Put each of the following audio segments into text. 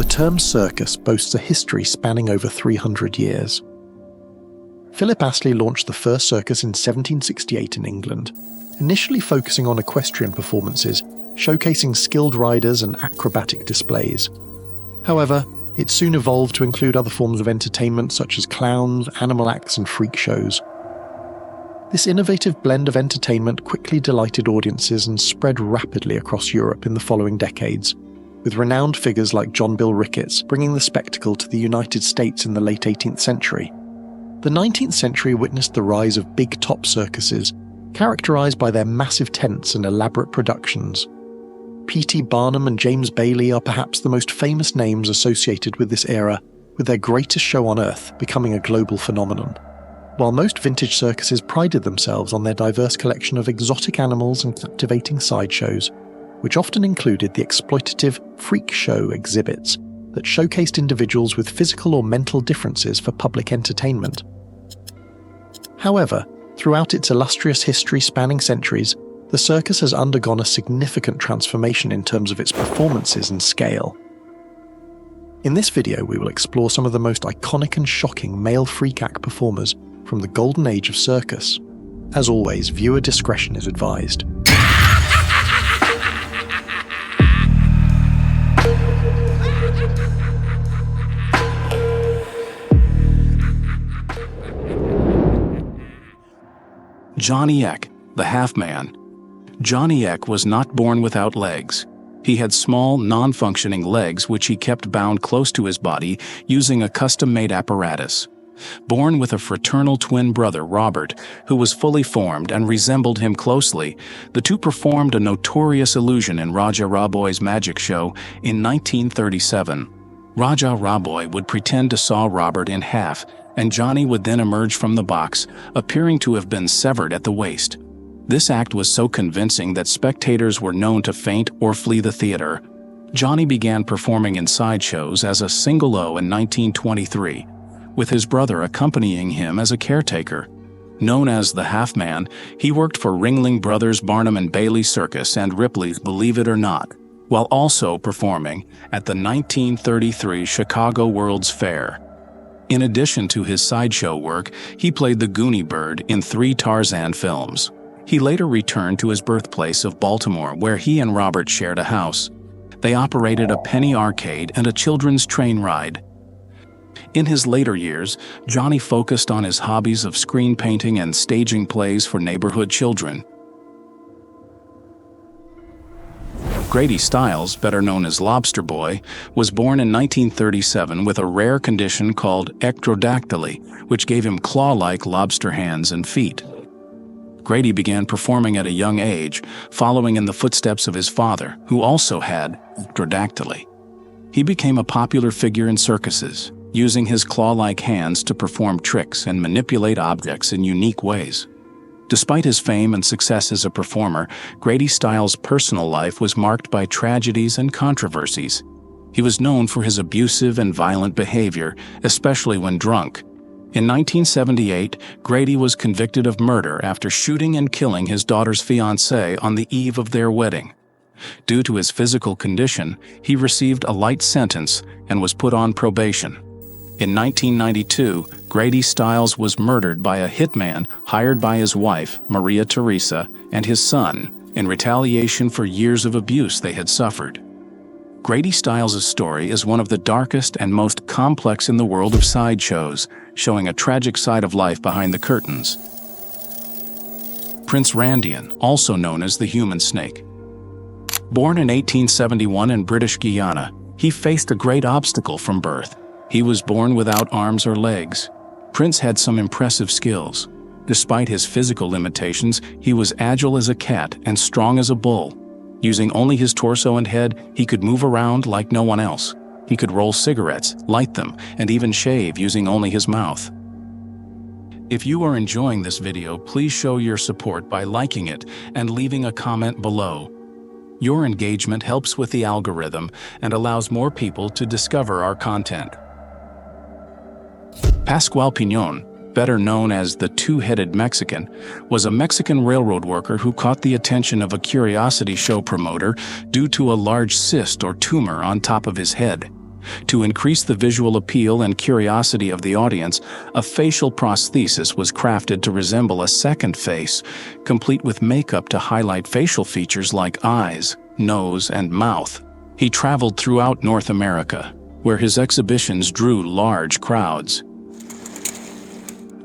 term circus boasts a history spanning over 300 years. Philip Astley launched the first circus in 1768 in England, initially focusing on equestrian performances, showcasing skilled riders and acrobatic displays. However, it soon evolved to include other forms of entertainment such as clowns, animal acts, and freak shows. This innovative blend of entertainment quickly delighted audiences and spread rapidly across Europe in the following decades, with renowned figures like John Bill Ricketts bringing the spectacle to the United States in the late 18th century. The 19th century witnessed the rise of big-top circuses, characterized by their massive tents and elaborate productions. P.T. Barnum and James Bailey are perhaps the most famous names associated with this era, with their greatest show on Earth becoming a global phenomenon. While most vintage circuses prided themselves on their diverse collection of exotic animals and captivating sideshows, which often included the exploitative freak show exhibits that showcased individuals with physical or mental differences for public entertainment. However, throughout its illustrious history spanning centuries, the circus has undergone a significant transformation in terms of its performances and scale. In this video, we will explore some of the most iconic and shocking male freak act performers from the golden age of circus. As always, viewer discretion is advised. Johnny Eck, the half-man. Johnny Eck was not born without legs. He had small, non-functioning legs which he kept bound close to his body using a custom-made apparatus. Born with a fraternal twin brother, Robert, who was fully formed and resembled him closely, the two performed a notorious illusion in Raja Raboy's magic show in 1937. Raja Raboy would pretend to saw Robert in half, and Johnny would then emerge from the box, appearing to have been severed at the waist. This act was so convincing that spectators were known to faint or flee the theater. Johnny began performing in sideshows as a single O in 1923, with his brother accompanying him as a caretaker. Known as the Half-Man, he worked for Ringling Brothers Barnum and Bailey Circus and Ripley's Believe It or Not, while also performing at the 1933 Chicago World's Fair. In addition to his sideshow work, he played the Goonie Bird in 3 Tarzan films. He later returned to his birthplace of Baltimore, where he and Robert shared a house. They operated a penny arcade and a children's train ride. In his later years, Johnny focused on his hobbies of screen painting and staging plays for neighborhood children. Grady Stiles, better known as Lobster Boy, was born in 1937 with a rare condition called ectrodactyly, which gave him claw-like lobster hands and feet. Grady began performing at a young age, following in the footsteps of his father, who also had ectrodactyly. He became a popular figure in circuses, using his claw-like hands to perform tricks and manipulate objects in unique ways. Despite his fame and success as a performer, Grady Stiles' personal life was marked by tragedies and controversies. He was known for his abusive and violent behavior, especially when drunk. In 1978, Grady was convicted of murder after shooting and killing his daughter's fiancé on the eve of their wedding. Due to his physical condition, he received a light sentence and was put on probation. In 1992, Grady Stiles was murdered by a hitman hired by his wife, Maria Teresa, and his son, in retaliation for years of abuse they had suffered. Grady Stiles' story is one of the darkest and most complex in the world of sideshows, showing a tragic side of life behind the curtains. Prince Randian, also known as the Human Snake. Born in 1871 in British Guiana, he faced a great obstacle from birth. He was born without arms or legs. Prince had some impressive skills. Despite his physical limitations, he was agile as a cat and strong as a bull. Using only his torso and head, he could move around like no one else. He could roll cigarettes, light them, and even shave using only his mouth. If you are enjoying this video, please show your support by liking it and leaving a comment below. Your engagement helps with the algorithm and allows more people to discover our content. Pascual Piñon, better known as the Two-Headed Mexican, was a Mexican railroad worker who caught the attention of a curiosity show promoter due to a large cyst or tumor on top of his head. To increase the visual appeal and curiosity of the audience, a facial prosthesis was crafted to resemble a second face, complete with makeup to highlight facial features like eyes, nose, and mouth. He traveled throughout North America, where his exhibitions drew large crowds.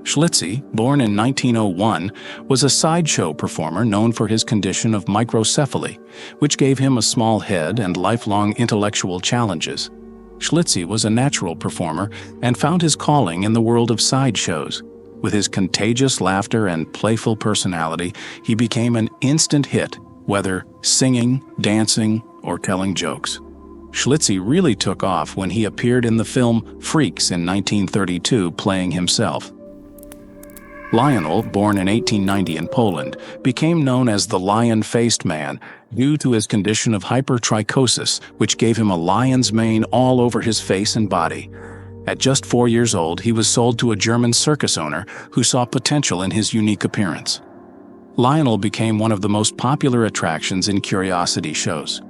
Schlitzie, born in 1901, was a sideshow performer known for his condition of microcephaly, which gave him a small head and lifelong intellectual challenges. Schlitzie was a natural performer and found his calling in the world of sideshows. With his contagious laughter and playful personality, he became an instant hit, whether singing, dancing, or telling jokes. Schlitzie really took off when he appeared in the film Freaks in 1932, playing himself. Lionel, born in 1890 in Poland, became known as the lion-faced man due to his condition of hypertrichosis, which gave him a lion's mane all over his face and body. At just 4 years old, he was sold to a German circus owner who saw potential in his unique appearance. Lionel became one of the most popular attractions in curiosity shows.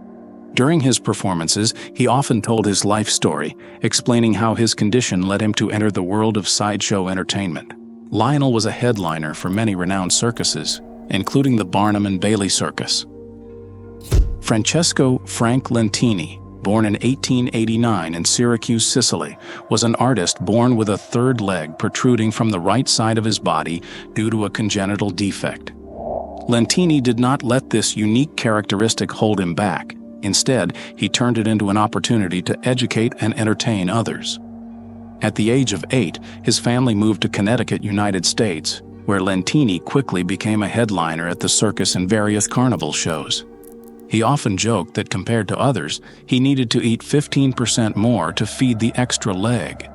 During his performances, he often told his life story, explaining how his condition led him to enter the world of sideshow entertainment. Lionel was a headliner for many renowned circuses, including the Barnum and Bailey Circus. Francesco Frank Lentini, born in 1889 in Syracuse, Sicily, was an artist born with a third leg protruding from the right side of his body due to a congenital defect. Lentini did not let this unique characteristic hold him back. Instead, he turned it into an opportunity to educate and entertain others. At the age of 8, his family moved to Connecticut, United States, where Lentini quickly became a headliner at the circus and various carnival shows. He often joked that compared to others, he needed to eat 15% more to feed the extra leg.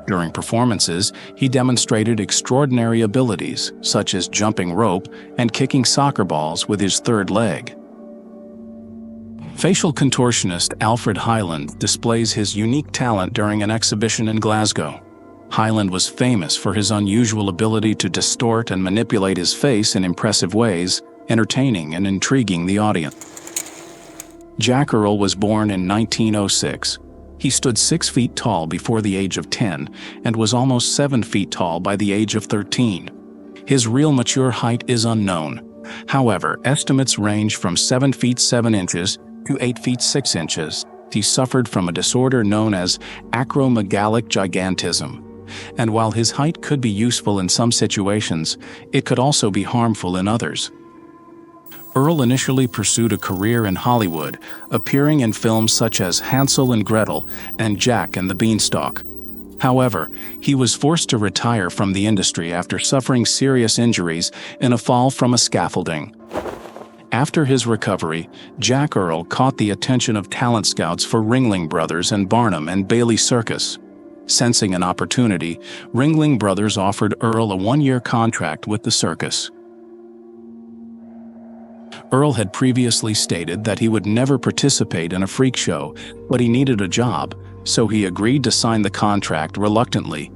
During performances, he demonstrated extraordinary abilities, such as jumping rope and kicking soccer balls with his third leg. Facial contortionist Alfred Hyland displays his unique talent during an exhibition in Glasgow. Hyland was famous for his unusual ability to distort and manipulate his face in impressive ways, entertaining and intriguing the audience. Jack Earl was born in 1906. He stood 6 feet tall before the age of 10 and was almost 7 feet tall by the age of 13. His real mature height is unknown. However, estimates range from 7 feet 7 inches to 8 feet 6 inches. He suffered from a disorder known as acromegalic gigantism. And while his height could be useful in some situations, it could also be harmful in others. Earl initially pursued a career in Hollywood, appearing in films such as Hansel and Gretel and Jack and the Beanstalk. However, he was forced to retire from the industry after suffering serious injuries in a fall from a scaffolding. After his recovery, Jack Earl caught the attention of talent scouts for Ringling Brothers and Barnum and Bailey Circus. Sensing an opportunity, Ringling Brothers offered Earl a 1-year contract with the circus. Earl had previously stated that he would never participate in a freak show, but he needed a job, so he agreed to sign the contract reluctantly.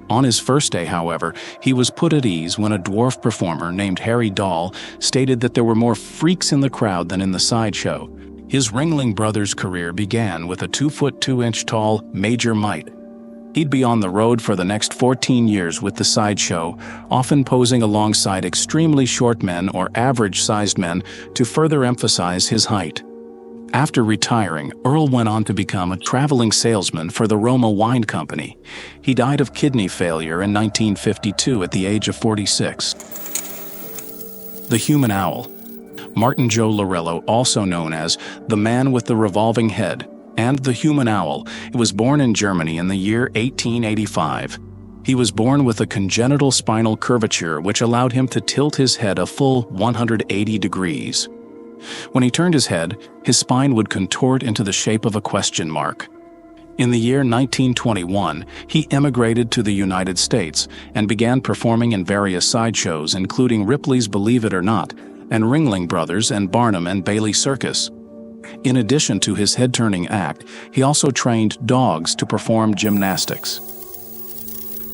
On his first day, however, he was put at ease when a dwarf performer named Harry Dahl stated that there were more freaks in the crowd than in the sideshow. His Ringling Brothers career began with a 2-foot 2-inch tall Major Mite. He'd be on the road for the next 14 years with the sideshow, often posing alongside extremely short men or average-sized men to further emphasize his height. After retiring, Earl went on to become a traveling salesman for the Roma Wine Company. He died of kidney failure in 1952 at the age of 46. The Human Owl. Martin Joe Lorello, also known as the Man with the Revolving Head and the Human Owl, was born in Germany in the year 1885. He was born with a congenital spinal curvature which allowed him to tilt his head a full 180 degrees. When he turned his head, his spine would contort into the shape of a question mark. In the year 1921, he emigrated to the United States and began performing in various sideshows, including Ripley's Believe It or Not and Ringling Brothers and Barnum and Bailey Circus. In addition to his head-turning act, he also trained dogs to perform gymnastics.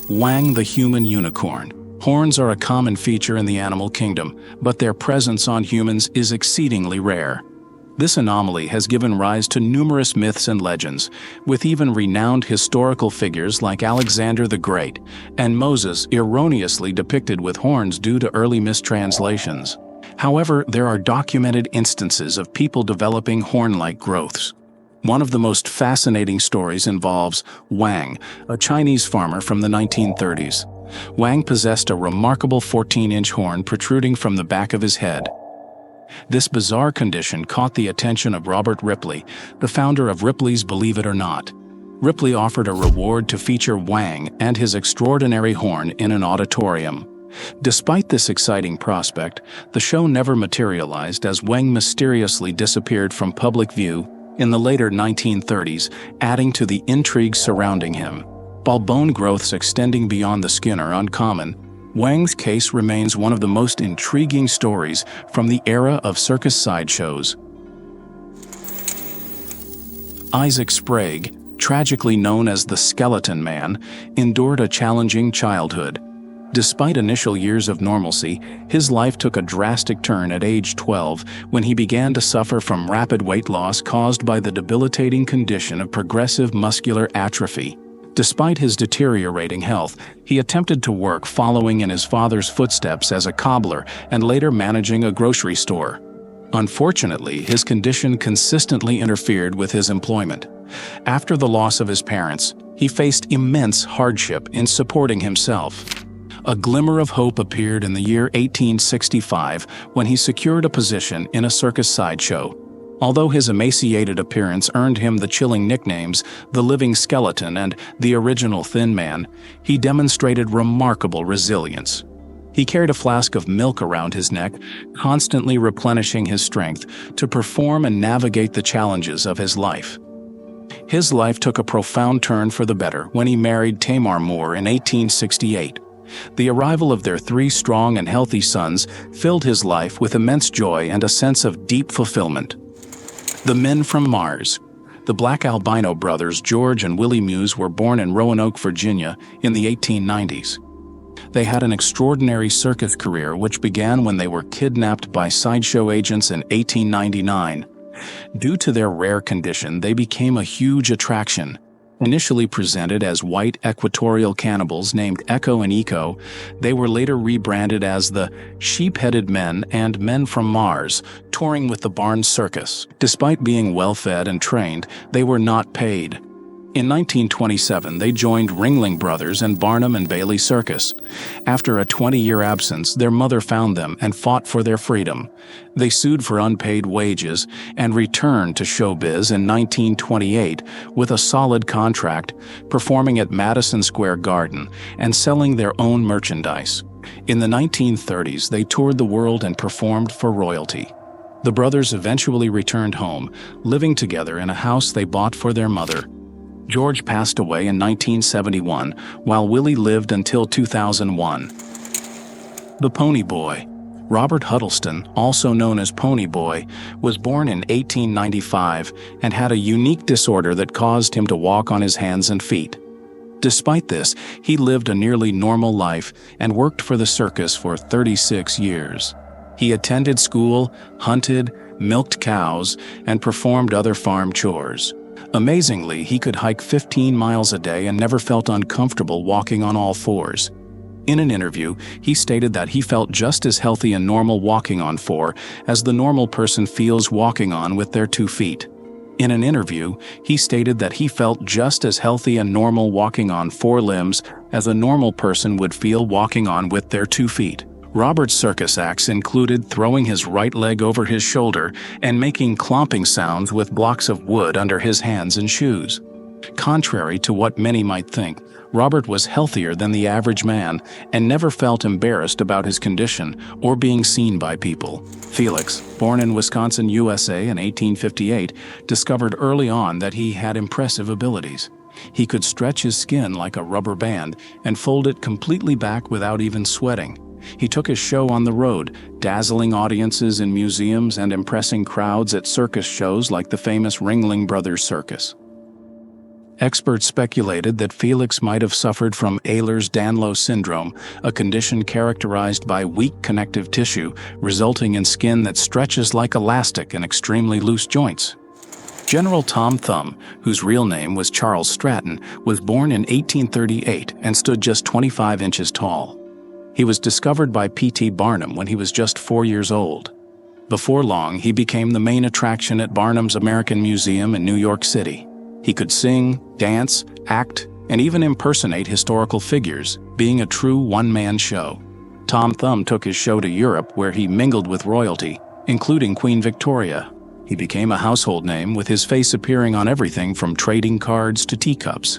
Wang the Human Unicorn. Horns are a common feature in the animal kingdom, but their presence on humans is exceedingly rare. This anomaly has given rise to numerous myths and legends, with even renowned historical figures like Alexander the Great and Moses erroneously depicted with horns due to early mistranslations. However, there are documented instances of people developing horn-like growths. One of the most fascinating stories involves Wang, a Chinese farmer from the 1930s. Wang possessed a remarkable 14-inch horn protruding from the back of his head. This bizarre condition caught the attention of Robert Ripley, the founder of Ripley's Believe It or Not. Ripley offered a reward to feature Wang and his extraordinary horn in an auditorium. Despite this exciting prospect, the show never materialized as Wang mysteriously disappeared from public view in the later 1930s, adding to the intrigue surrounding him. While bone growths extending beyond the skin are uncommon, Wang's case remains one of the most intriguing stories from the era of circus sideshows. Isaac Sprague, tragically known as the Skeleton Man, endured a challenging childhood. Despite initial years of normalcy, his life took a drastic turn at age 12 when he began to suffer from rapid weight loss caused by the debilitating condition of progressive muscular atrophy. Despite his deteriorating health, he attempted to work following in his father's footsteps as a cobbler and later managing a grocery store. Unfortunately, his condition consistently interfered with his employment. After the loss of his parents, he faced immense hardship in supporting himself. A glimmer of hope appeared in the year 1865 when he secured a position in a circus sideshow. Although his emaciated appearance earned him the chilling nicknames the Living Skeleton and the Original Thin Man, he demonstrated remarkable resilience. He carried a flask of milk around his neck, constantly replenishing his strength to perform and navigate the challenges of his life. His life took a profound turn for the better when he married Tamar Moore in 1868. The arrival of their 3 strong and healthy sons filled his life with immense joy and a sense of deep fulfillment. The Men from Mars. The black albino brothers George and Willie Muse were born in Roanoke, Virginia in the 1890s. They had an extraordinary circus career which began when they were kidnapped by sideshow agents in 1899. Due to their rare condition, they became a huge attraction. Initially presented as white equatorial cannibals named Echo and Eco, they were later rebranded as the Sheep-Headed Men and Men from Mars, touring with the Barn Circus. Despite being well-fed and trained, they were not paid. In 1927, they joined Ringling Brothers and Barnum and Bailey Circus. After a 20-year absence, their mother found them and fought for their freedom. They sued for unpaid wages and returned to showbiz in 1928 with a solid contract, performing at Madison Square Garden and selling their own merchandise. In the 1930s, they toured the world and performed for royalty. The brothers eventually returned home, living together in a house they bought for their mother. George passed away in 1971, while Willie lived until 2001. The Pony Boy. Robert Huddleston, also known as Pony Boy, was born in 1895 and had a unique disorder that caused him to walk on his hands and feet. Despite this, he lived a nearly normal life and worked for the circus for 36 years. He attended school, hunted, milked cows, and performed other farm chores. Amazingly, he could hike 15 miles a day and never felt uncomfortable walking on all fours. In an interview, he stated that he felt just as healthy and normal walking on 4 as the normal person feels walking on with their 2 feet. In an interview, he stated that he felt just as healthy and normal walking on 4 limbs as a normal person would feel walking on with their 2 feet. Robert's circus acts included throwing his right leg over his shoulder and making clomping sounds with blocks of wood under his hands and shoes. Contrary to what many might think, Robert was healthier than the average man and never felt embarrassed about his condition or being seen by people. Felix, born in Wisconsin, USA in 1858, discovered early on that he had impressive abilities. He could stretch his skin like a rubber band and fold it completely back without even sweating. He took his show on the road, dazzling audiences in museums and impressing crowds at circus shows like the famous Ringling Brothers Circus. Experts speculated that Felix might have suffered from Ehlers-Danlos syndrome, a condition characterized by weak connective tissue, resulting in skin that stretches like elastic and extremely loose joints. General Tom Thumb, whose real name was Charles Stratton, was born in 1838 and stood just 25 inches tall. He was discovered by P.T. Barnum when he was just 4 years old. Before long, he became the main attraction at Barnum's American Museum in New York City. He could sing, dance, act, and even impersonate historical figures, being a true one-man show. Tom Thumb took his show to Europe, where he mingled with royalty, including Queen Victoria. He became a household name, with his face appearing on everything from trading cards to teacups.